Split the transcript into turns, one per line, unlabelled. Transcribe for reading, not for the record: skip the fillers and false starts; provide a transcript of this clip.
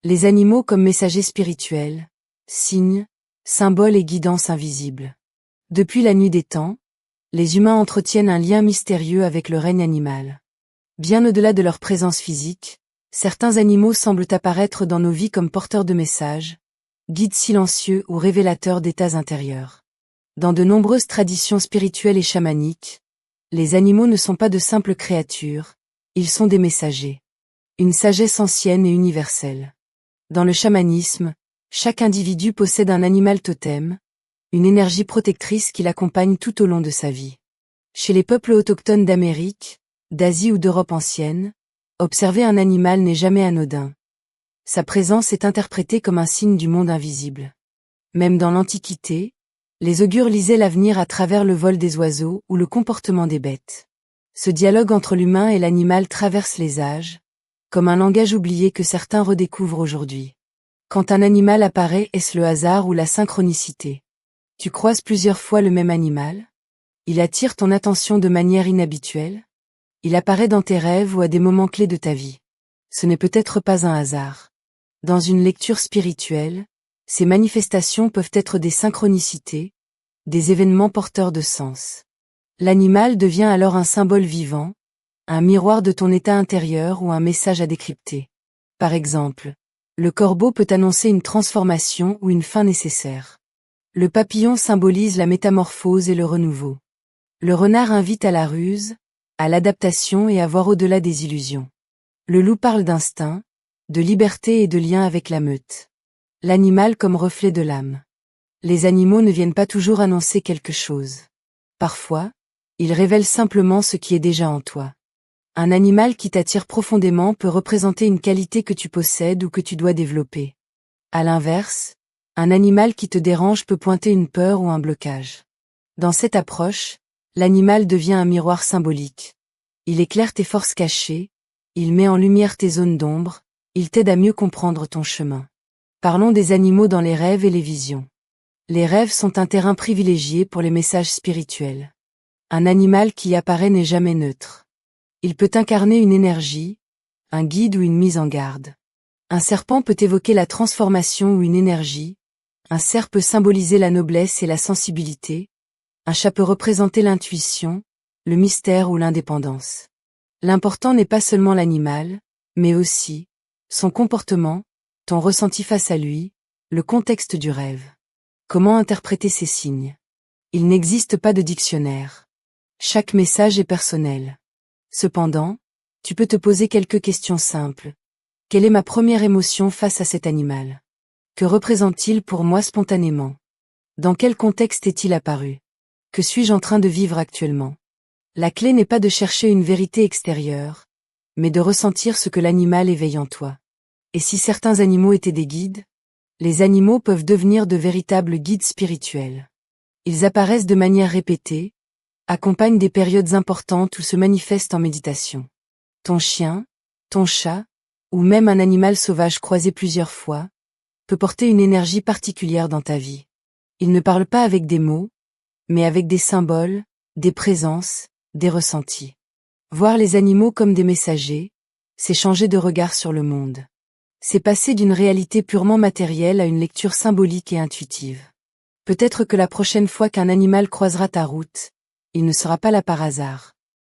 Les animaux comme messagers spirituels, signes, symboles et guidances invisibles. Depuis la nuit des temps, les humains entretiennent un lien mystérieux avec le règne animal. Bien au-delà de leur présence physique, certains animaux semblent apparaître dans nos vies comme porteurs de messages, guides silencieux ou révélateurs d'états intérieurs. Dans de nombreuses traditions spirituelles et chamaniques, les animaux ne sont pas de simples créatures, ils sont des messagers. Une sagesse ancienne et universelle. Dans le chamanisme, chaque individu possède un animal totem, une énergie protectrice qui l'accompagne tout au long de sa vie. Chez les peuples autochtones d'Amérique, d'Asie ou d'Europe ancienne, observer un animal n'est jamais anodin. Sa présence est interprétée comme un signe du monde invisible. Même dans l'Antiquité, les augures lisaient l'avenir à travers le vol des oiseaux ou le comportement des bêtes. Ce dialogue entre l'humain et l'animal traverse les âges, comme un langage oublié que certains redécouvrent aujourd'hui. Quand un animal apparaît, est-ce le hasard ou la synchronicité? Tu croises plusieurs fois le même animal? Il attire ton attention de manière inhabituelle? Il apparaît dans tes rêves ou à des moments clés de ta vie. Ce n'est peut-être pas un hasard. Dans une lecture spirituelle, ces manifestations peuvent être des synchronicités, des événements porteurs de sens. L'animal devient alors un symbole vivant, un miroir de ton état intérieur ou un message à décrypter. Par exemple, le corbeau peut annoncer une transformation ou une fin nécessaire. Le papillon symbolise la métamorphose et le renouveau. Le renard invite à la ruse, à l'adaptation et à voir au-delà des illusions. Le loup parle d'instinct, de liberté et de lien avec la meute. L'animal comme reflet de l'âme. Les animaux ne viennent pas toujours annoncer quelque chose. Parfois, ils révèlent simplement ce qui est déjà en toi. Un animal qui t'attire profondément peut représenter une qualité que tu possèdes ou que tu dois développer. À l'inverse, un animal qui te dérange peut pointer une peur ou un blocage. Dans cette approche, l'animal devient un miroir symbolique. Il éclaire tes forces cachées, il met en lumière tes zones d'ombre, il t'aide à mieux comprendre ton chemin. Parlons des animaux dans les rêves et les visions. Les rêves sont un terrain privilégié pour les messages spirituels. Un animal qui y apparaît n'est jamais neutre. Il peut incarner une énergie, un guide ou une mise en garde. Un serpent peut évoquer la transformation ou une énergie, un cerf peut symboliser la noblesse et la sensibilité, un chat peut représenter l'intuition, le mystère ou l'indépendance. L'important n'est pas seulement l'animal, mais aussi son comportement, ton ressenti face à lui, le contexte du rêve. Comment interpréter ces signes? Il n'existe pas de dictionnaire. Chaque message est personnel. Cependant, tu peux te poser quelques questions simples. Quelle est ma première émotion face à cet animal? Que représente-t-il pour moi spontanément? Dans quel contexte est-il apparu? Que suis-je en train de vivre actuellement? La clé n'est pas de chercher une vérité extérieure, mais de ressentir ce que l'animal éveille en toi. Et si certains animaux étaient des guides? Les animaux peuvent devenir de véritables guides spirituels. Ils apparaissent de manière répétée, accompagnent des périodes importantes ou se manifestent en méditation. Ton chien, ton chat, ou même un animal sauvage croisé plusieurs fois, peut porter une énergie particulière dans ta vie. Il ne parle pas avec des mots, mais avec des symboles, des présences, des ressentis. Voir les animaux comme des messagers, c'est changer de regard sur le monde. C'est passer d'une réalité purement matérielle à une lecture symbolique et intuitive. Peut-être que la prochaine fois qu'un animal croisera ta route, il ne sera pas là par hasard.